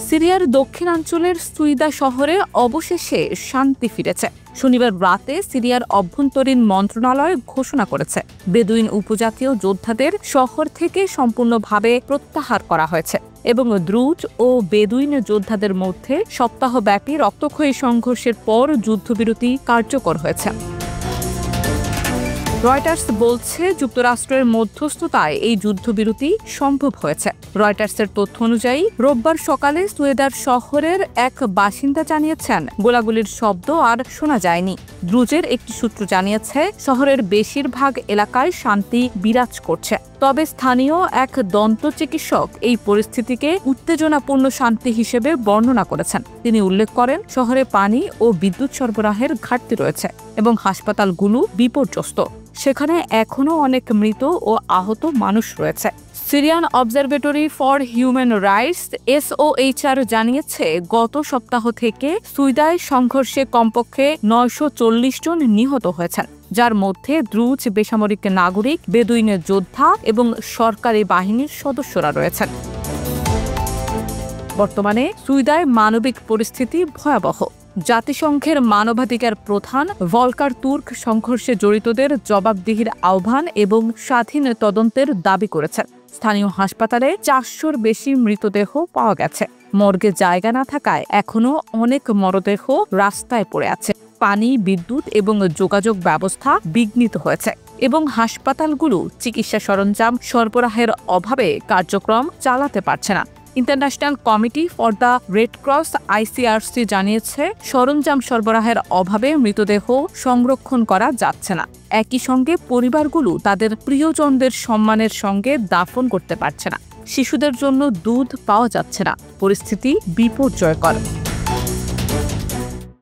সিরিয়ার দক্ষিণাঞ্চলের সুইদা শহরে অবশেষে শান্তি ফিরেছে। শনিবার রাতে সিরিয়ার অভ্যন্তরীণ মন্ত্রণালয় ঘোষণা করেছে, বেদুইন উপজাতীয় যোদ্ধাদের শহর থেকে সম্পূর্ণভাবে প্রত্যাহার করা হয়েছে এবং দ্রুজ ও বেদুইন যোদ্ধাদের মধ্যে সপ্তাহব্যাপী রক্তক্ষয়ী সংঘর্ষের পর যুদ্ধবিরতি কার্যকর হয়েছে। রয়টার্স বলছে, যুক্তরাষ্ট্রের মধ্যস্থতায় এই যুদ্ধবিরতি সম্ভব হয়েছে। রয়টার্সের তথ্য অনুযায়ী রোববার সকালে সুয়েদার শহরের এক বাসিন্দা জানিয়েছেন, গোলাগুলির শব্দ আর শোনা যায়নি। দ্রুজের একটি সূত্র জানিয়েছে, শহরের বেশিরভাগ এলাকায় শান্তি বিরাজ করছে। তবে স্থানীয় এক দন্ত চিকিৎসক এই পরিস্থিতিকে উত্তেজনাপূর্ণ শান্তি হিসেবে বর্ণনা করেছেন। তিনি উল্লেখ করেন, শহরে পানি ও বিদ্যুৎ সরবরাহের ঘাটতি রয়েছে এবং হাসপাতালগুলো বিপর্যস্ত। সেখানে এখনও অনেক মৃত ও আহত মানুষ রয়েছে। Syrian observatory for human rights SOHR জানিয়েছে, গত সপ্তাহ থেকে সুইদায় সংঘর্ষে কমপক্ষে 940 জন নিহত হয়েছেন, যার মধ্যে দ্রুজ বেসামরিক নাগরিক, বেদুইন যোদ্ধা এবং সরকারি বাহিনীর সদস্যরা রয়েছেন। বর্তমানে সুইদায় মানবিক পরিস্থিতি ভয়াবহ। জাতিসংঘের মানবাধিকার প্রধান ভলকার তুর্ক সংঘর্ষে জড়িতদের জবাবদিহির আহ্বান এবং স্বাধীন তদন্তের দাবি করেছেন। স্থানীয় হাসপাতালে 400-র বেশি মৃতদেহ পাওয়া গেছে। মর্গে জায়গা না থাকায় এখনও অনেক মরদেহ রাস্তায় পড়ে আছে। পানি, বিদ্যুৎ এবং যোগাযোগ ব্যবস্থা বিঘ্নিত হয়েছে এবং হাসপাতালগুলো চিকিৎসা সরঞ্জাম সরবরাহের অভাবে কার্যক্রম চালাতে পারছে না। International committee for the red cross ICRC জানিয়েছে, সরঞ্জাম সরবরাহের অভাবে মৃতদেহ সংরক্ষণ করা যাচ্ছে না। একই সঙ্গে পরিবারগুলো তাদের প্রিয়জনদের সম্মানের সঙ্গে দাফন করতে পারছে না। শিশুদের জন্য দুধ পাওয়া যাচ্ছে না। পরিস্থিতি বিপর্যয়কর।